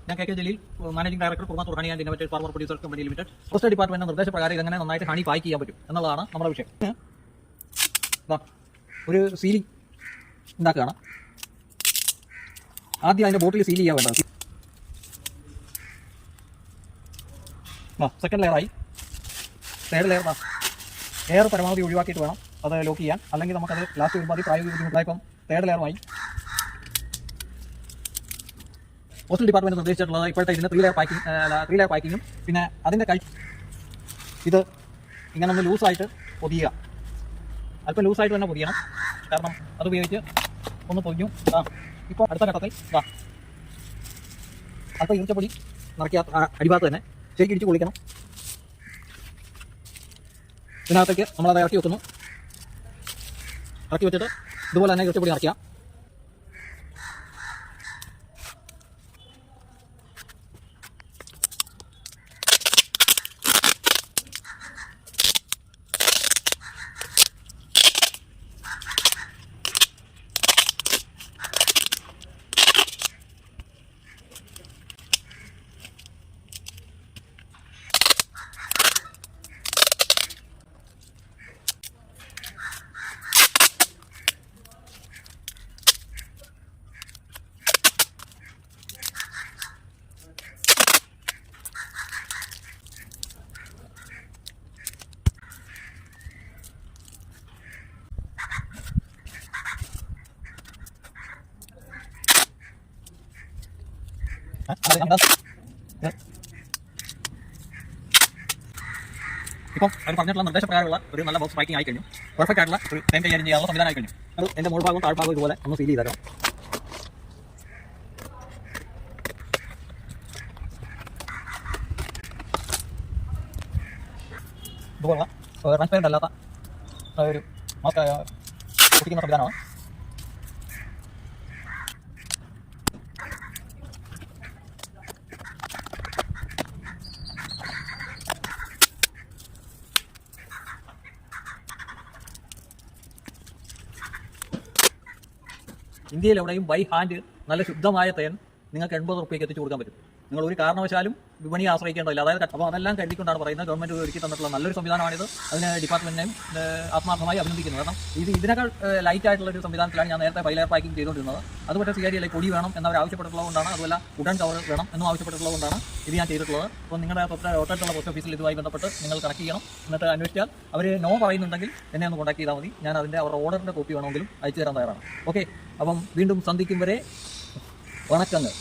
ഞാൻ K Jaleel, managing director, Kurumathur honey and innovated farmer producer company limited. Forest ഡിപ്പാർട്ട്മെന്റിന്റെ നിർദ്ദേശപ്രകാരം ഇതെങ്ങനെ നന്നായിട്ട് ഹണി പാക്ക് ചെയ്യാൻ പറ്റും എന്നുള്ളതാണ് നമ്മുടെ വിഷയം. ഒരു സീലിംഗ് ഉണ്ടാക്കുകയാണ്. ആദ്യം അതിന്റെ ബോട്ടിൽ സീൽ ചെയ്യാൻ വേണ്ടത്. സെക്കൻഡ് ലെയറായി. തേർഡ് ലെയർ എയർ പരമാവധി ഒഴിവാക്കിയിട്ട് വേണം അത് ലോക്ക് ചെയ്യാൻ, അല്ലെങ്കിൽ നമുക്കത് ലാസ്റ്റ് വരുമ്പോൾ പ്രായോഗിക ബുദ്ധിമുട്ടായപ്പം തേർഡ് ലെയറുമായി. പോസ്റ്റൽ ഡിപ്പാർട്ട്മെന്റ് നിർദ്ദേശിച്ചിട്ടുള്ളത് ഇപ്പോഴത്തെ ഇതിന് ത്രീ ലെയർ പാക്കിങ്ങും പിന്നെ അതിൻ്റെ ഇത് ഇങ്ങനെ ഒന്ന് ലൂസായിട്ട് പൊതിയുക. അല്പം ലൂസായിട്ട് തന്നെ പൊതിയണം, കാരണം അതുപയോഗിച്ച് ഒന്ന് പൊതിഞ്ഞു. ഇപ്പോൾ അടുത്ത ഘട്ടത്തിൽ അല്പം ഈർച്ചപ്പൊടി നിറയ്ക്കുക അടിഭാഗത്ത് തന്നെ ശരിക്കും ഇടിച്ച് പൊളിക്കണം. ഇതിനകത്തേക്ക് നമ്മളത് ഇറക്കി വെക്കുന്നു. ഇറക്കി വെച്ചിട്ട് ഇതുപോലെ തന്നെ ഈർച്ചപ്പൊടി നിറയ്ക്കുക. ഇപ്പം അവർ പറഞ്ഞിട്ടുള്ള നിർദ്ദേശപ്രകാരമുള്ള ഒരു നല്ല ബോക്സ് പാക്കിംഗ് ആയിക്കഴിഞ്ഞു. പെർഫെക്റ്റ് ആയിട്ടുള്ള ഒരു ടൈം കൈകാര്യം ചെയ്യാനുള്ള സംവിധാനം ആയിക്കഴിഞ്ഞു. അത് എൻ്റെ മുകൾ ഭാഗവും താഴ്ഭാഗവും ഇതുപോലെ ഒന്ന് സീൽ ചെയ്ത് തരണം. ഇതുപോലുള്ള ട്രാൻസ്പെറൻ്റ് അല്ലാത്ത ഒരു മാസ്ക് ഒട്ടിക്കുന്ന സംവിധാനമാണ്. ഇന്ത്യയിൽ എവിടെയും ബൈ ഹാൻഡ് നല്ല ശുദ്ധമായ തേൻ നിങ്ങൾക്ക് 80 രൂപയ്ക്ക് എത്തിച്ചു കൊടുക്കാൻ പറ്റും. നിങ്ങൾ ഒരു കാരണവശാലും വിപണിയെ ആശ്രയിക്കേണ്ടതില്ല. അതായത് അപ്പോൾ അതെല്ലാം കരുതിക്കൊണ്ടാണ് പറയുന്നത്. ഗവൺമെൻറ് ഒരുക്കി തന്നിട്ടുള്ള നല്ലൊരു സംവിധാനമാണിത്. അതിന് ഡിപ്പാർട്ട്മെൻറ്റിനെയും ആത്മാർത്ഥമായി അഭിനന്ദിക്കുന്നു. കാരണം ഇതിനേക്കാൾ ലൈറ്റ് ആയിട്ടുള്ളൊരു സംവിധാനത്തിലാണ് ഞാൻ നേരത്തെ ലെയർ പാക്കിംഗ് ചെയ്തുകൊണ്ടിരുന്നത്. അതുപോലെ സ്വീകാര്യമായി പൊടി വേണം എന്നവർ ആവശ്യപ്പെട്ടിട്ടുള്ളതുകൊണ്ടാണ്, അതുപോലെ ഉടൻ കവർ വേണം എന്നും ആവശ്യപ്പെട്ടിട്ടുള്ളതുകൊണ്ടാണ് ഇത് ഞാൻ ചെയ്തിട്ടുള്ളത്. അപ്പോൾ നിങ്ങളുടെ തൊട്ടടുത്തുള്ള പോസ്റ്റ് ഓഫീസിൽ ഇതുമായി ബന്ധപ്പെട്ട് നിങ്ങൾ കണക്ട് ചെയ്യണം. എന്നിട്ട് അന്വേഷിച്ചാൽ അവർ നോ പറയുന്നുണ്ടെങ്കിൽ എന്നെ ഒന്ന് കോൺടാക്ട് ചെയ്താൽ മതി. ഞാൻ അതിൻ്റെ അവരുടെ ഓർഡറിൻ്റെ കോപ്പി വേണമെങ്കിലും അയച്ചു തരാൻ തയ്യാറാണ്. ഓക്കെ, അപ്പം വീണ്ടും സന്ധിക്കും വരെ വണക്കങ്ങൾ.